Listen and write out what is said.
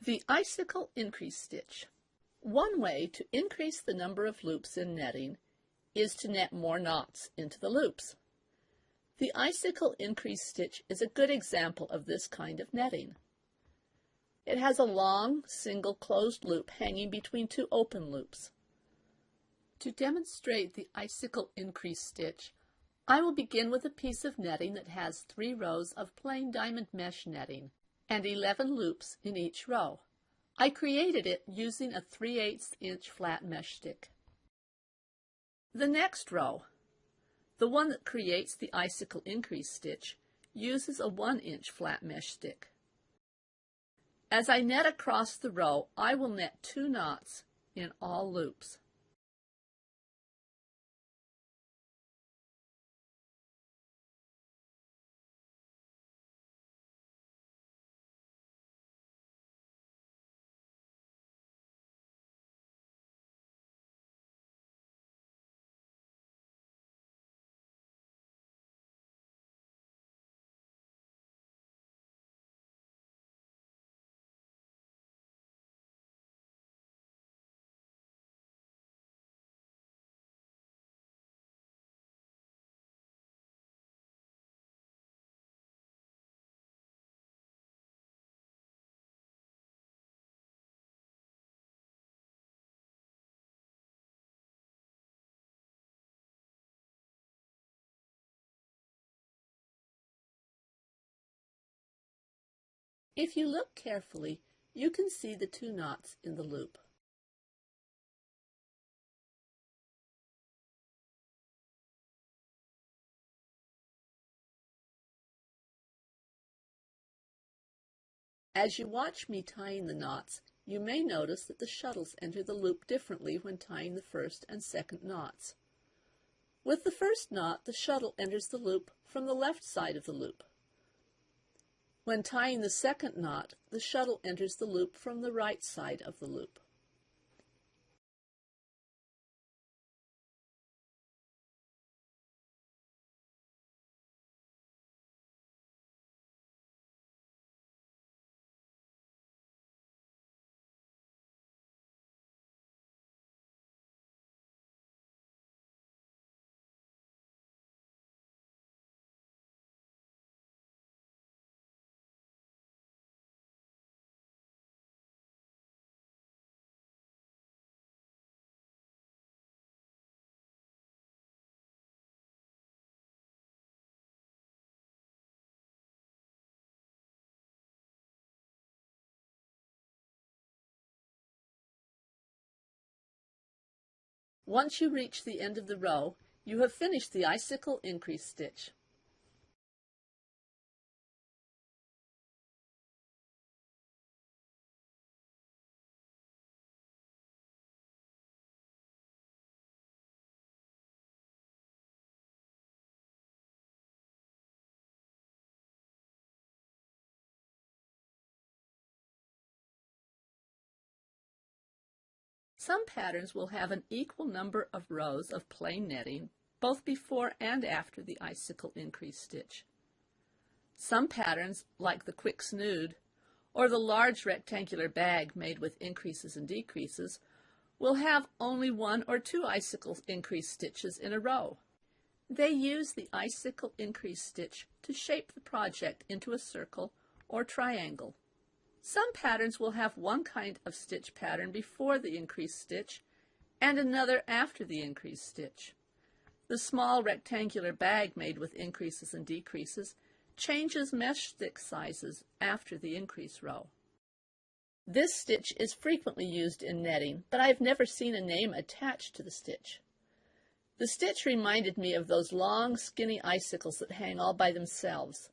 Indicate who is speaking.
Speaker 1: The icicle increase stitch. One way to increase the number of loops in netting is to net more knots into the loops. The icicle increase stitch is a good example of this kind of netting. It has a long, single closed loop hanging between two open loops. To demonstrate the icicle increase stitch, I will begin with a piece of netting that has 3 rows of plain diamond mesh netting and 11 loops in each row. I created it using a 3/8 inch flat mesh stick. The next row, the one that creates the icicle increase stitch, uses a 1 inch flat mesh stick. As I net across the row, I will net 2 knots in all loops. If you look carefully, you can see the 2 knots in the loop. As you watch me tying the knots, you may notice that the shuttles enter the loop differently when tying the first and second knots. With the first knot, the shuttle enters the loop from the left side of the loop. When tying the second knot, the shuttle enters the loop from the right side of the loop. Once you reach the end of the row, you have finished the icicle increase stitch. Some patterns will have an equal number of rows of plain netting, both before and after the icicle increase stitch. Some patterns, like the quick snood, or the large rectangular bag made with increases and decreases, will have only 1 or 2 icicle increase stitches in a row. They use the icicle increase stitch to shape the project into a circle or triangle. Some patterns will have one kind of stitch pattern before the increased stitch and another after the increased stitch. The small rectangular bag made with increases and decreases changes mesh stick sizes after the increase row. This stitch is frequently used in netting, but I have never seen a name attached to the stitch. The stitch reminded me of those long, skinny icicles that hang all by themselves.